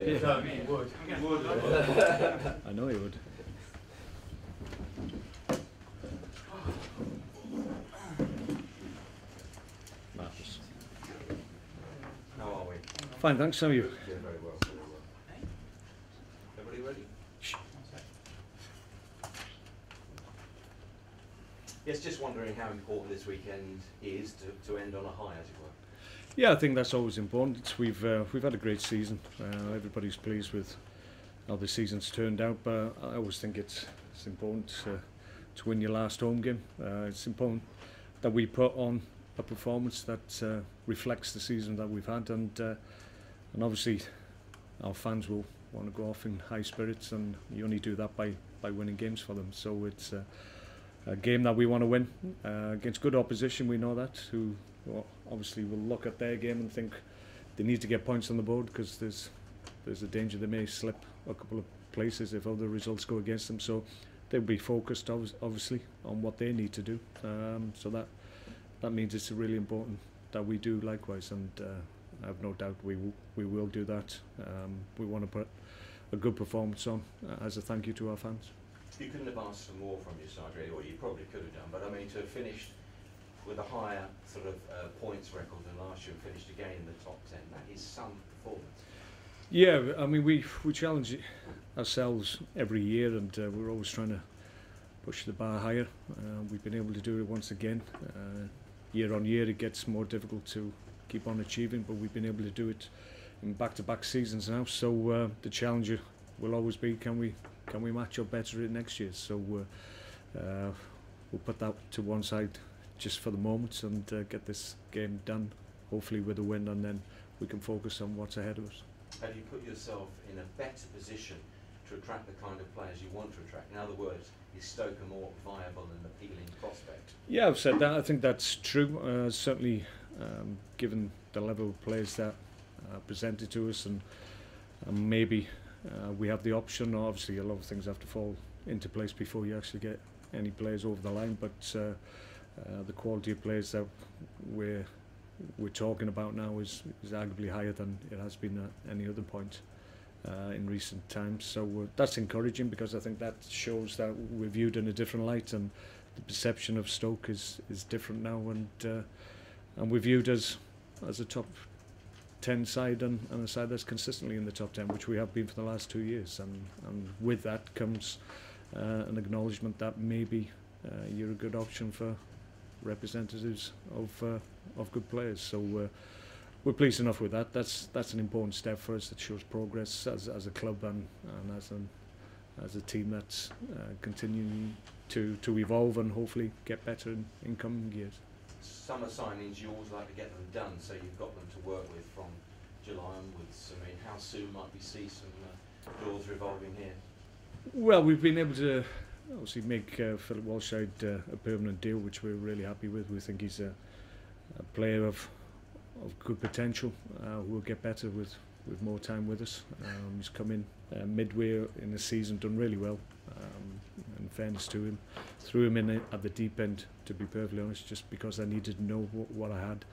Yeah. No, he would. He would. I know he would. Marcus. How are we? Fine, thanks. How are you? Yeah, very well, very well. Everybody ready? Yes, just wondering how important this weekend is to end on a high, as it were. Yeah, I think that's always important. We've had a great season. Everybody's pleased with how the season's turned out, but I always think it's important to win your last home game. It's important that we put on a performance that reflects the season that we've had, and obviously our fans will want to go off in high spirits, and you only do that by winning games for them. So it's a game that we want to win against good opposition. We know that, who obviously will look at their game and think they need to get points on the board, because there's a danger they may slip a couple of places if other results go against them. So they'll be focused obviously on what they need to do. So that means it's really important that we do likewise, and I have no doubt we will do that. We want to put a good performance on as a thank you to our fans. You couldn't have asked for more from your side, really, or you probably could have done, but I mean, to have finished with a higher sort of points record than last year and finished again in the top 10, that is some performance. Yeah, I mean, we challenge ourselves every year, and we're always trying to push the bar higher. We've been able to do it once again. Year on year it gets more difficult to keep on achieving, but we've been able to do it in back-to-back seasons now. So the challenge will always be, can we match up better in next year? So we'll put that to one side just for the moment and get this game done, hopefully with a win, and then we can focus on what's ahead of us. Have you put yourself in a better position to attract the kind of players you want to attract? In other words, is Stoke a more viable and appealing prospect? Yeah, I've said that. I think that's true. Certainly, given the level of players that are presented to us, and maybe we have the option. Obviously, a lot of things have to fall into place before you actually get any players over the line. But the quality of players that we're talking about now is arguably higher than it has been at any other point in recent times. So that's encouraging, because I think that shows that we're viewed in a different light, and the perception of Stoke is different now, and we're viewed as a top 10 side, and a side that's consistently in the top 10, which we have been for the last 2 years, and with that comes an acknowledgement that maybe you're a good option for representatives of good players. So we're pleased enough with that. That's an important step for us. That shows progress as a club, and as a team that's continuing to evolve and hopefully get better in coming years. Summer signings, you always like to get them done, so you've got them to work with from July onwards. I mean, how soon might we see some doors revolving here? Well, we've been able to obviously make Philip Walshide a permanent deal, which we're really happy with. We think he's a player of good potential, who will get better with more time with us. He's come in midway in the season, done really well. In fairness to him, threw him in at the deep end, to be perfectly honest, just because I needed to know what I had.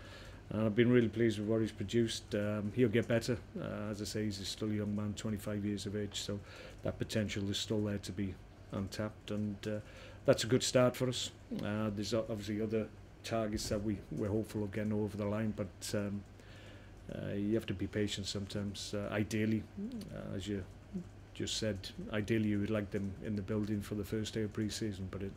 And I've been really pleased with what he's produced. He'll get better. As I say, he's still a young man, 25 years of age, so that potential is still there to be untapped, and that's a good start for us. There's obviously other targets that we're hopeful of getting over the line, but you have to be patient sometimes. Ideally, as you just said, ideally you would like them in the building for the first day of pre-season, but it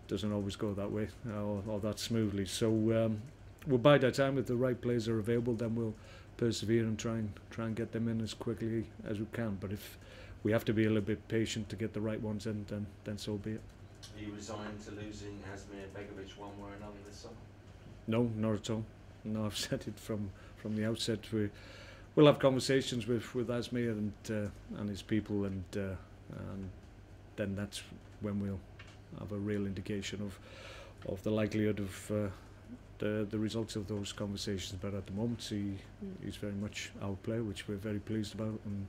doesn't always go that way or that smoothly. So we'll bide our time. If the right players are available, then we'll persevere and try and get them in as quickly as we can. But if we have to be a little bit patient to get the right ones in, then so be it. Are you resigned to losing Asmir Begovic one way or another this summer? No, not at all. No, I've said it from the outset. We'll have conversations with Asmir and his people, and then that's when we'll have a real indication of the likelihood of the results of those conversations. But at the moment, he's very much our player, which we're very pleased about, and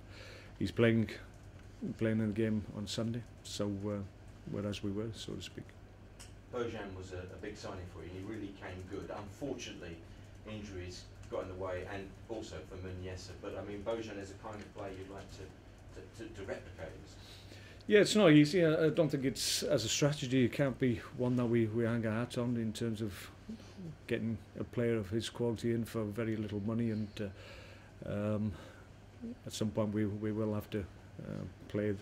he's playing in the game on Sunday. So whereas we were, so to speak. Bojan was a big signing for you. He really came good. Unfortunately, injuries got in the way, and also for Muniesa. But I mean, Bojan is a kind of play you'd like to replicate. Yeah, it's not easy. I don't think it's, as a strategy, it can't be one that we hang our hats on in terms of getting a player of his quality in for very little money, and at some point we will have to play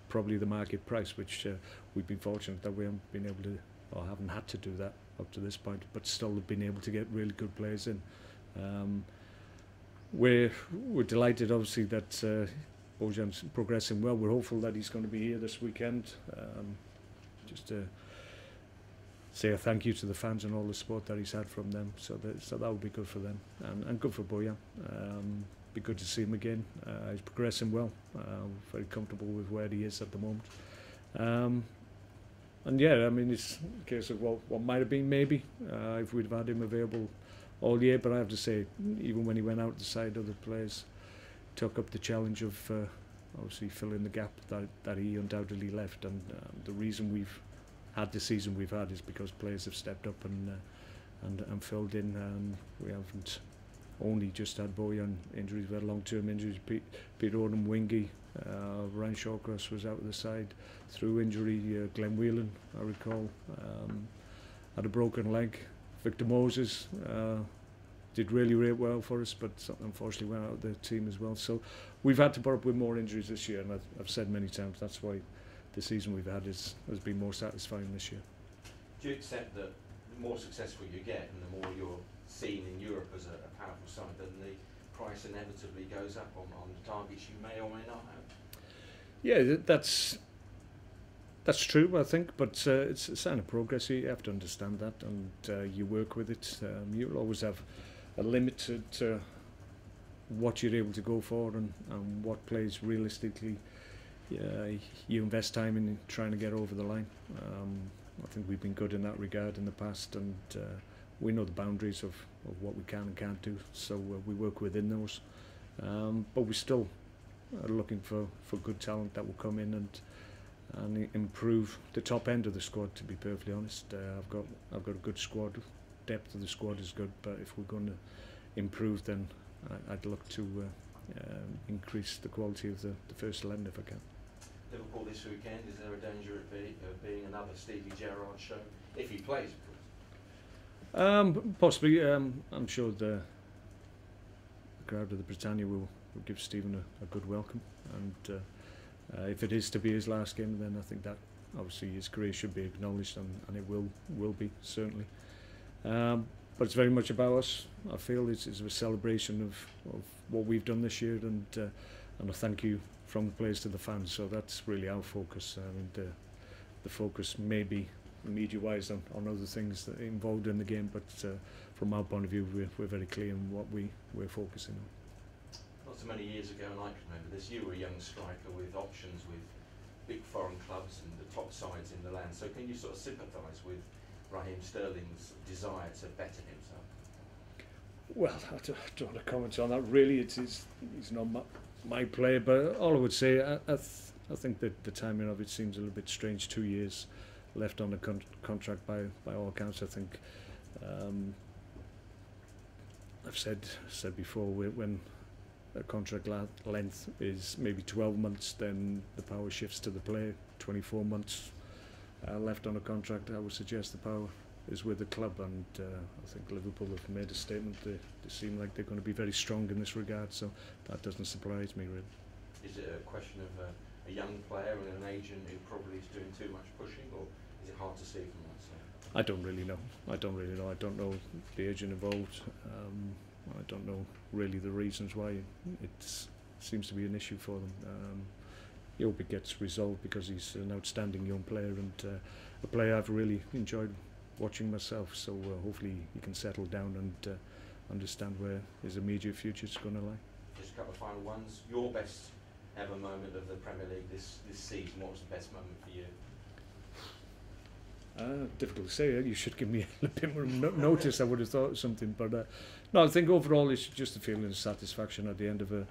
probably the market price, which we've been fortunate that we haven't been able to, or haven't had to do that up to this point, but still have been able to get really good players in. We're delighted, obviously, that Bojan's progressing well. We're hopeful that he's going to be here this weekend. Just to say a thank you to the fans and all the support that he's had from them. So that would be good for them, and good for Bojan. Be good to see him again. He's progressing well. Very comfortable with where he is at the moment. And yeah, I mean, it's a case of what might have been maybe if we'd have had him available all year. But I have to say, even when he went out the side, other players took up the challenge of obviously filling the gap that he undoubtedly left. And the reason we've had the season we've had is because players have stepped up and filled in. We haven't only just had Bojan injuries, we had long-term injuries. Peter Odom, Wingy, Ryan Shawcross was out of the side through injury. Glenn Whelan, I recall, had a broken leg. Victor Moses did really well for us, but unfortunately went out of the team as well. So we've had to put up with more injuries this year, and I've said many times that's why the season we've had has been more satisfying this year. Do you accept that the more successful you get and the more you're seen in Europe as a powerful side, then the price inevitably goes up on the targets you may or may not have? Yeah, that's true, I think, but it's a sign of progress. You have to understand that, and you work with it. You'll always have a limit to what you're able to go for and what plays realistically you invest time in trying to get over the line. I think we've been good in that regard in the past, and we know the boundaries of what we can and can't do, so we work within those. But we still are looking for good talent that will come in and improve the top end of the squad, to be perfectly honest. I've got a good squad. Depth of the squad is good, but if we're going to improve, then I'd look to increase the quality of the first 11 if I can. Liverpool this weekend, is there a danger of being another Stevie Gerrard show, if he plays, of course? Possibly. I'm sure the crowd of the Britannia will give Stephen a good welcome, and if it is to be his last game, then I think that obviously his career should be acknowledged, and it will be, certainly. But it's very much about us. I feel it's a celebration of what we've done this year, and a thank you from the players to the fans. So that's really our focus. I mean, the focus may be media-wise on other things that are involved in the game, but from our point of view, we're very clear on what we're focusing on. Not so many years ago, and I can remember this, you were a young striker with options with big foreign clubs and the top sides in the land. So can you sort of sympathise with Raheem Sterling's desire to better himself? Well, I don't want to comment on that. Really, he's not my player, but all I would say, I think that the timing of it seems a little bit strange. 2 years left on the contract by all accounts. I think I've said before, when a contract length is maybe 12 months, then the power shifts to the player. 24 months left on a contract, I would suggest the power is with the club, and I think Liverpool have made a statement. They seem like they're going to be very strong in this regard, so that doesn't surprise me, really. Is it a question of a young player and an agent who probably is doing too much pushing, or is it hard to see from that side? I don't really know. I don't know the agent involved. I don't know really the reasons why it seems to be an issue for them. I hope it gets resolved, because he's an outstanding young player, and a player I've really enjoyed watching myself, so hopefully he can settle down and understand where his immediate future is going to lie. Just a couple of final ones. Your best ever moment of the Premier League this season, what was the best moment for you? Difficult to say. You should give me a bit more notice. I would have thought of something, but no, I think overall it's just a feeling of satisfaction at the end of a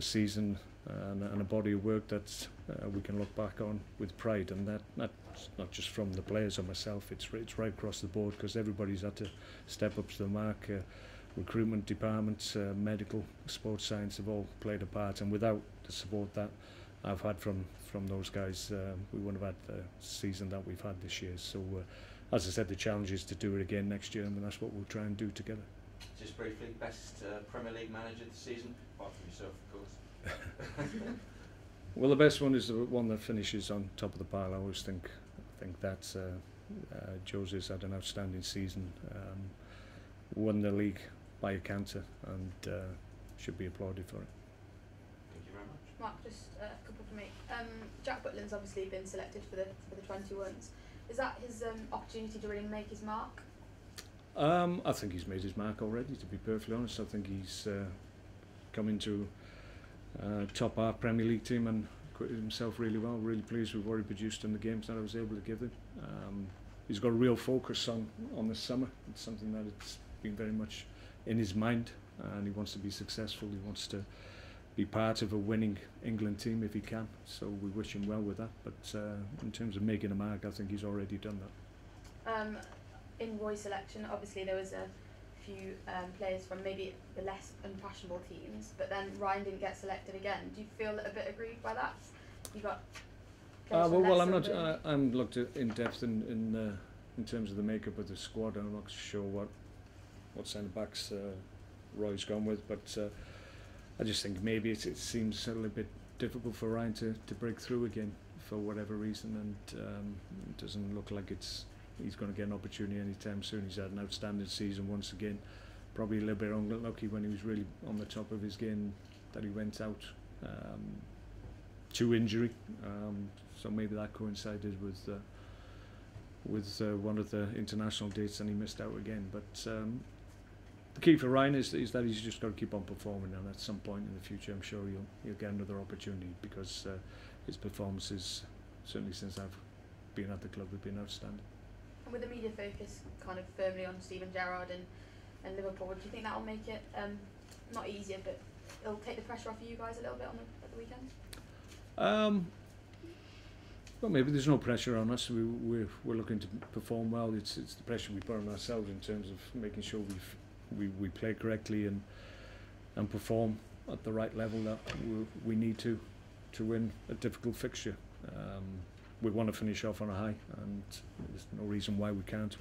season, and a body of work that we can look back on with pride, and that's not just from the players or myself. It's right across the board, because everybody's had to step up to the mark. recruitment departments, medical, sports science have all played a part, and without the support that I've had from those guys, we wouldn't have had the season that we've had this year. So as I said, the challenge is to do it again next year, and that's what we'll try and do together. Just briefly, best Premier League manager this season, apart from yourself, of course. Well, the best one is the one that finishes on top of the pile. I always think that's Jose's had an outstanding season. Won the league by a canter, and should be applauded for it. Thank you very much. Mark, just a couple for me. Jack Butland's obviously been selected for the 21s. Is that his opportunity to really make his mark? I think he's made his mark already, to be perfectly honest. I think he's come into top half Premier League team and acquitted himself really well. Really pleased with what he produced in the games that I was able to give him. He's got a real focus on the summer. It's something that it's been very much in his mind, and he wants to be successful. He wants to be part of a winning England team if he can. So we wish him well with that. But in terms of making a mark, I think he's already done that. In Roy's selection, obviously there was a few players from maybe the less unfashionable teams, but then Ryan didn't get selected again. Do you feel a bit aggrieved by that? You got I'm not. I'm looked at in depth in terms of the makeup of the squad. I'm not sure what centre backs Roy's gone with, but I just think maybe it seems a little bit difficult for Ryan to break through again for whatever reason, and it doesn't look like he's going to get an opportunity anytime soon. He's had an outstanding season once again. Probably a little bit unlucky when he was really on the top of his game that he went out to injury. So maybe that coincided with one of the international dates and he missed out again. But the key for Ryan is that he's just got to keep on performing, and at some point in the future I'm sure he'll get another opportunity, because his performances, certainly since I've been at the club, have been outstanding. And with the media focus kind of firmly on Steven Gerrard and Liverpool, do you think that will make it not easier, but it'll take the pressure off you guys a little bit at the weekend? Well, maybe there's no pressure on us. We're looking to perform well. It's the pressure we put on ourselves in terms of making sure we play correctly and perform at the right level that we need to win a difficult fixture. We want to finish off on a high, and there's no reason why we can't.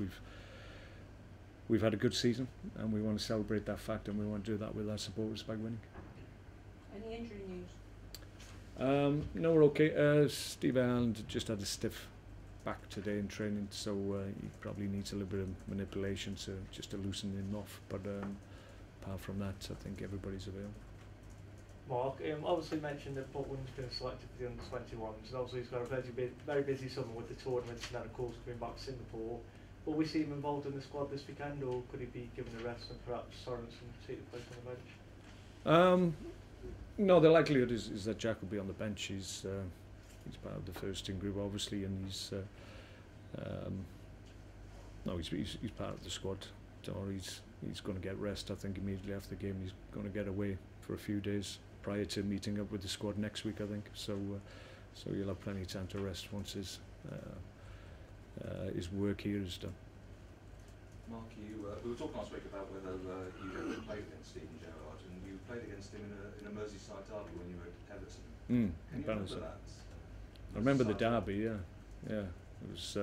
We've had a good season, and we want to celebrate that fact, and we want to do that with our supporters by winning. Any injury news? No, we're okay. Steve Ireland just had a stiff back today in training, so he probably needs a little bit of manipulation just to loosen him off. But apart from that, I think everybody's available. Mark, obviously mentioned that Butland's been selected for the under-21s, and obviously he's got a very busy summer with the tournaments and then of course coming back to Singapore. Will we see him involved in the squad this weekend, or could he be given a rest and perhaps Sorensen take the place on the bench? No, the likelihood is that Jack will be on the bench. He's part of the first team group, obviously, and he's part of the squad. Or he's going to get rest. I think immediately after the game he's going to get away for a few days prior to meeting up with the squad next week, I think. So you'll have plenty of time to rest once his work here is done. Mark, we were talking last week about whether you ever played against Steven Gerrard, and you played against him in a Merseyside derby when you were at Everton. Can you remember that? I remember the derby, yeah. It was.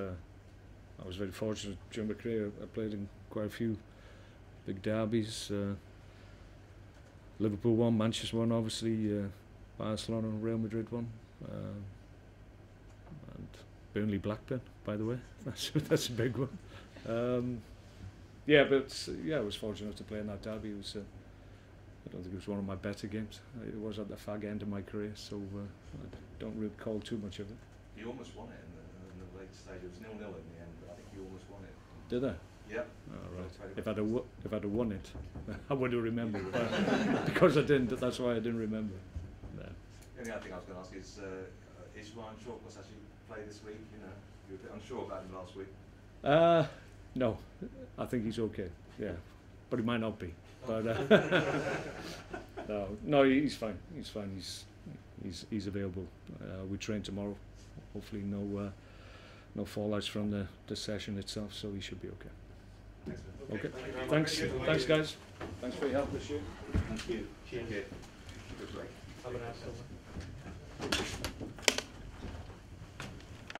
I was very fortunate during my career. I played in quite a few big derbies. Liverpool won, Manchester won, obviously. Barcelona, Real Madrid won, and Burnley, Blackburn. By the way, that's a big one. Yeah, but I was fortunate to play in that derby. It was. I don't think it was one of my better games. It was at the fag end of my career, so I don't recall too much of it. You almost won it in the late stage. It was 0-0 in the end, but I think you almost won it. Did I? Yeah. Oh, right. If I'd have won it, I would have remembered it. But because I didn't, that's why I didn't remember. No. The only other thing I was going to ask is Ryan Shawcross actually play this week? You know, you were a bit unsure about him last week. No, I think he's okay. Yeah, but he might not be. But no, he's fine. He's fine. He's available. We train tomorrow. Hopefully, no fallouts from the session itself, so he should be okay. Excellent. Okay. Thank you very much. Thanks. Thank you. Thanks, guys. Thanks for your help this year. Thank you. Cheers. Thank you. Good break. Have a nice summer.